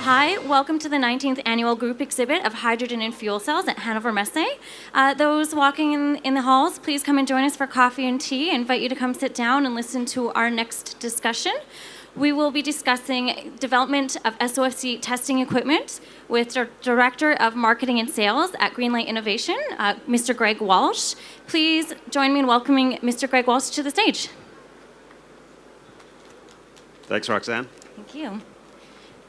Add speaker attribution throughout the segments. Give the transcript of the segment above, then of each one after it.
Speaker 1: Hi, welcome to the 19th Annual Group Exhibit of Hydrogen and Fuel Cells at HANNOVER MESSE. Those walking in the halls, please come and join us for coffee and tea. I invite you to come sit down and listen to our next discussion. We will be discussing development of SOFC testing equipment with the Director of Marketing and Sales at Greenlight Innovation, Mr. Greig Walsh. Please join me in welcoming Mr. Greig Walsh to the stage.
Speaker 2: Thanks, Roxanne.
Speaker 1: Thank you.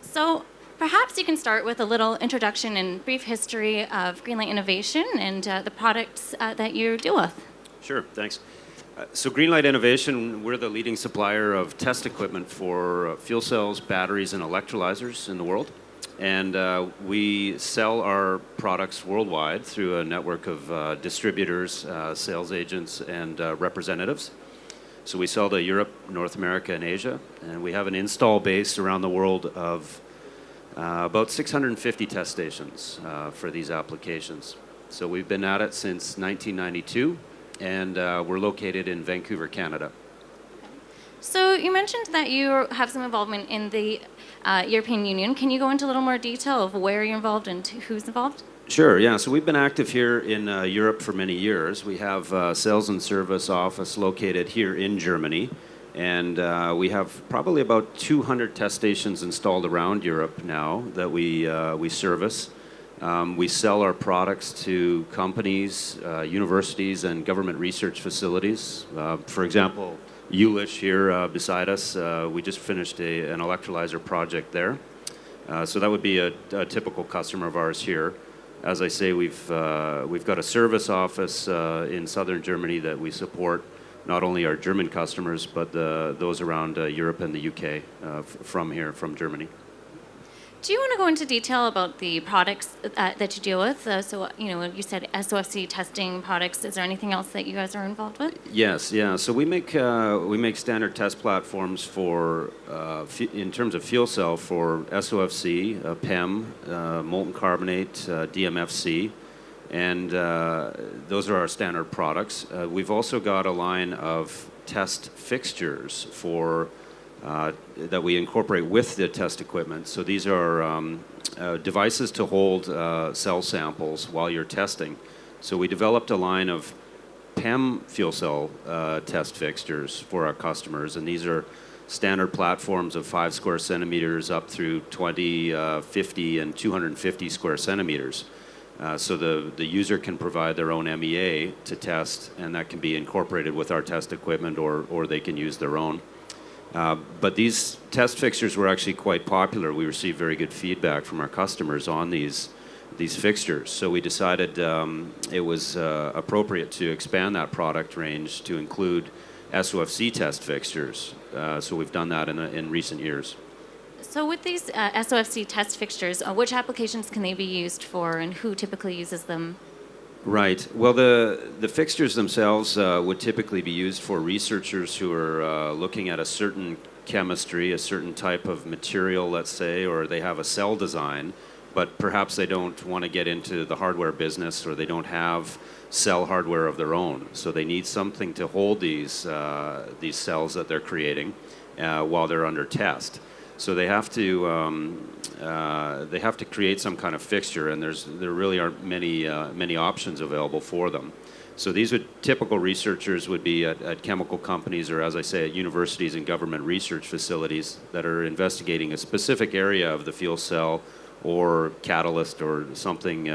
Speaker 1: So perhaps you can start with a little introduction and brief history of Greenlight Innovation and the products that you deal with.
Speaker 2: Sure, thanks. So Greenlight Innovation, we're the leading supplier of test equipment for fuel cells, batteries, and electrolyzers in the world. And we sell our products worldwide through a network of distributors, sales agents, and representatives. So we sell to Europe, North America, and Asia. And we have an install base around the world of about 650 test stations for these applications. So we've been at it since 1992. And we're located in Vancouver, Canada.
Speaker 1: So you mentioned that you have some involvement in the European Union. Can you go into a little more detail of where you're involved and who's involved?
Speaker 2: Sure, yeah. So we've been active here in Europe for many years. We have a sales and service office located here in Germany. And we have probably about 200 test stations installed around Europe now that we service. We sell our products to companies, universities, and government research facilities. For example, Walsh here beside us, we just finished an electrolyzer project there. So that would be a typical customer of ours here. As I say, we've got a service office in southern Germany that we support not only our German customers, but those around Europe and the UK from here, from Germany.
Speaker 1: Do you want to go into detail about the products that you deal with? So, you said SOFC testing products. Is there anything else that you guys are involved with?
Speaker 2: Yes, yeah. So we make standard test platforms for, in terms of fuel cell, for SOFC, PEM, molten carbonate, DMFC, and those are our standard products. We've also got a line of test fixtures for that we incorporate with the test equipment. So these are devices to hold cell samples while you're testing. So we developed a line of PEM fuel cell test fixtures for our customers, and these are standard platforms of 5 square centimeters up through 20, 50, and 250 square centimeters. So the user can provide their own MEA to test, and that can be incorporated with our test equipment, or they can use their own. But these test fixtures were actually quite popular. We received very good feedback from our customers on these fixtures. So we decided it was appropriate to expand that product range to include SOFC test fixtures. So we've done that in recent years.
Speaker 1: So with these SOFC test fixtures, which applications can they be used for, and who typically uses them?
Speaker 2: Right. Well, the fixtures themselves would typically be used for researchers who are looking at a certain chemistry, a certain type of material, let's say, or they have a cell design, but perhaps they don't want to get into the hardware business, or they don't have cell hardware of their own. So they need something to hold these cells that they're creating while they're under test. So they have to create some kind of fixture, and there really aren't many options available for them. So typical researchers would be at chemical companies, or as I say, at universities and government research facilities that are investigating a specific area of the fuel cell or catalyst or something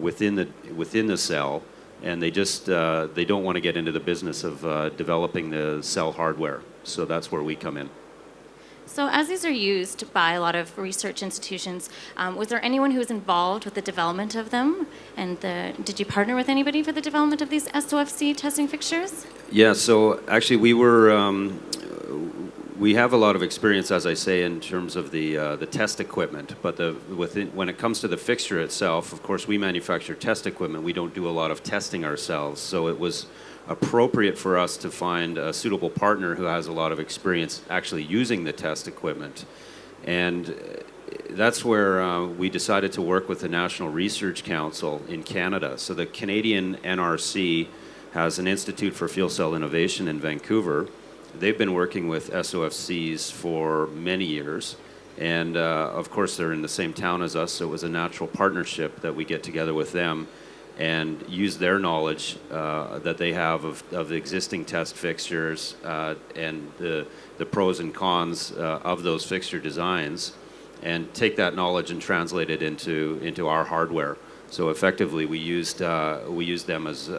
Speaker 2: within the cell, and they don't want to get into the business of developing the cell hardware. So that's where we come in.
Speaker 1: So as these are used by a lot of research institutions, was there anyone who was involved with the development of them? And did you partner with anybody for the development of these SOFC testing fixtures?
Speaker 2: Yeah, so actually we have a lot of experience, as I say, in terms of the test equipment. But when it comes to the fixture itself, of course, we manufacture test equipment. We don't do a lot of testing ourselves. So it was appropriate for us to find a suitable partner who has a lot of experience actually using the test equipment. And that's where we decided to work with the National Research Council in Canada. So the Canadian NRC has an Institute for Fuel Cell Innovation in Vancouver. They've been working with SOFCs for many years, And of course, they're in the same town as us, so it was a natural partnership that we get together with them and use their knowledge that they have of the existing test fixtures and the pros and cons of those fixture designs, and take that knowledge and translate it into our hardware. So effectively, we used them as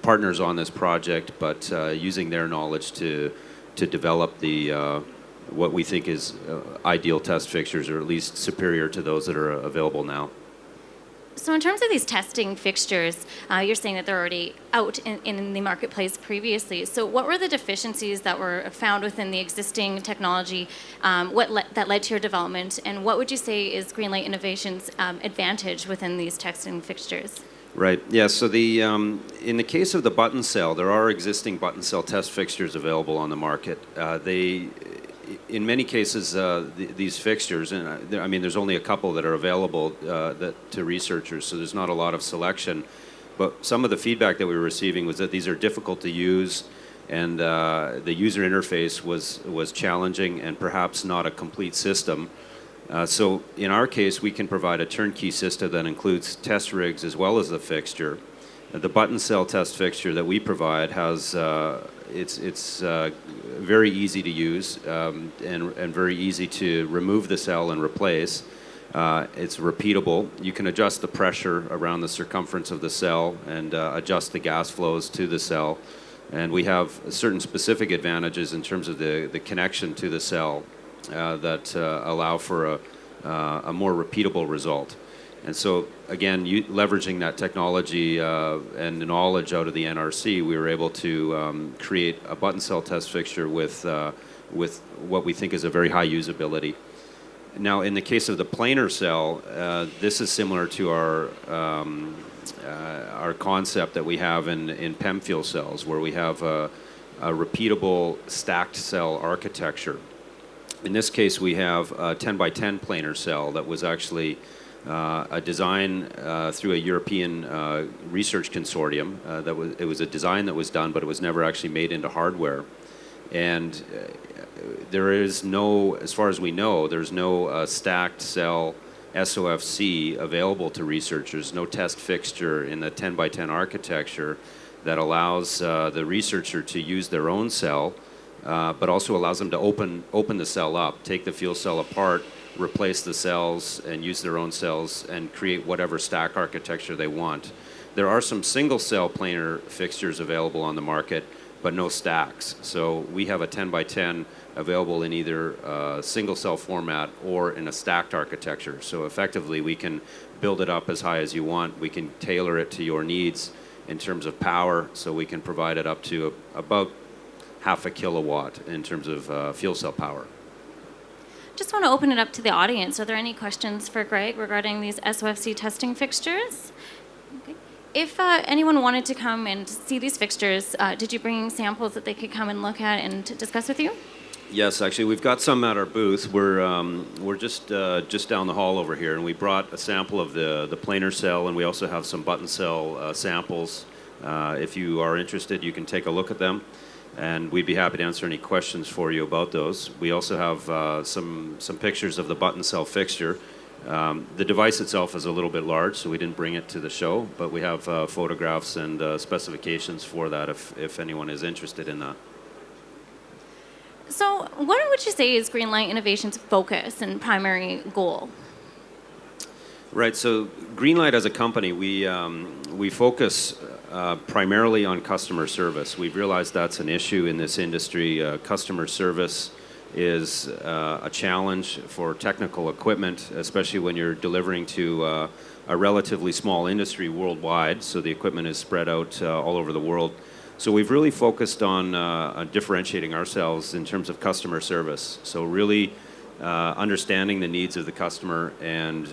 Speaker 2: partners on this project, but using their knowledge to develop the what we think is ideal test fixtures, or at least superior to those that are available now.
Speaker 1: So in terms of these testing fixtures, you're saying that they're already out in the marketplace previously. So what were the deficiencies that were found within the existing technology that led to your development, and what would you say is Greenlight Innovation's advantage within these testing fixtures?
Speaker 2: Right. Yeah. So in the case of the button cell, there are existing button cell test fixtures available on the market. In many cases, these fixtures, and I mean, there's only a couple that are available to researchers, so there's not a lot of selection. But some of the feedback that we were receiving was that these are difficult to use, and the user interface was challenging and perhaps not a complete system. So in our case, we can provide a turnkey system that includes test rigs as well as the fixture. The button cell test fixture that we provide has it's very easy to use and very easy to remove the cell and replace. It's repeatable. You can adjust the pressure around the circumference of the cell and adjust the gas flows to the cell. And we have certain specific advantages in terms of the connection to the cell that allow for a more repeatable result. And so, again, leveraging that technology and the knowledge out of the NRC, we were able to create a button cell test fixture with what we think is a very high usability. Now, in the case of the planar cell, this is similar to our concept that we have in PEM fuel cells, where we have a repeatable stacked cell architecture. In this case, we have a 10 by 10 planar cell that was actually a design through a European research consortium. It was a design that was done, but it was never actually made into hardware. And there is no, as far as we know, there's no stacked cell SOFC available to researchers, no test fixture in the 10 by 10 architecture that allows the researcher to use their own cell, but also allows them to open the cell up, take the fuel cell apart, replace the cells, and use their own cells and create whatever stack architecture they want. There are some single cell planar fixtures available on the market, but no stacks. So we have a 10 by 10 available in either single cell format or in a stacked architecture. So effectively, we can build it up as high as you want. We can tailor it to your needs in terms of power, so we can provide it up to about half a kilowatt in terms of fuel cell power.
Speaker 1: Just want to open it up to the audience. Are there any questions for Greig regarding these SOFC testing fixtures? Okay. If anyone wanted to come and see these fixtures, did you bring samples that they could come and look at and discuss with you?
Speaker 2: Yes, actually, we've got some at our booth. We're just down the hall over here, and we brought a sample of the planar cell, and we also have some button cell samples. If you are interested, you can take a look at them, and we'd be happy to answer any questions for you about those. We also have some pictures of the button cell fixture. The device itself is a little bit large, so we didn't bring it to the show, but we have photographs and specifications for that if anyone is interested in that.
Speaker 1: So what would you say is Greenlight Innovation's focus and primary goal?
Speaker 2: Right, so Greenlight as a company, we focus primarily on customer service. We've realized that's an issue in this industry. Customer service is a challenge for technical equipment, especially when you're delivering to a relatively small industry worldwide, so the equipment is spread out all over the world. So we've really focused on differentiating ourselves in terms of customer service. So really understanding the needs of the customer and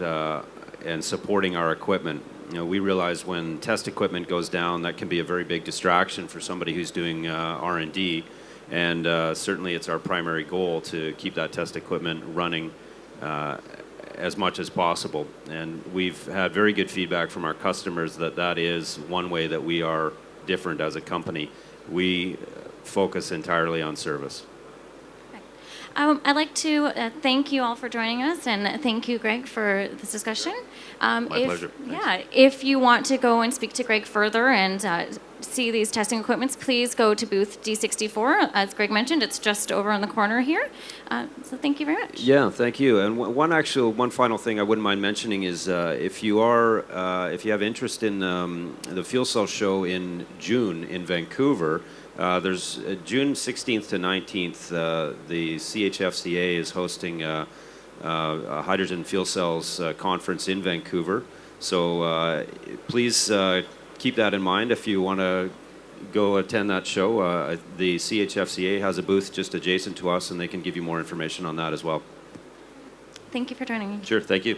Speaker 2: supporting our equipment. You know, we realize when test equipment goes down, that can be a very big distraction for somebody who's doing R&D, and certainly it's our primary goal to keep that test equipment running as much as possible. And we've had very good feedback from our customers that is one way that we are different as a company. We focus entirely on service.
Speaker 1: I'd like to thank you all for joining us, and thank you, Greg, for this discussion.
Speaker 2: My pleasure.
Speaker 1: Yeah, if you want to go and speak to Greg further and see these testing equipments, please go to booth D64. As Greg mentioned, it's just over on the corner here. So thank you very much.
Speaker 2: Yeah, thank you. And one final thing I wouldn't mind mentioning is if you have interest in the Fuel Cell Show in June in Vancouver. There's June 16th to 19th, the CHFCA is hosting a hydrogen fuel cells conference in Vancouver. So please keep that in mind if you want to go attend that show. The CHFCA has a booth just adjacent to us, and they can give you more information on that as well.
Speaker 1: Thank you for joining me.
Speaker 2: Sure, thank you.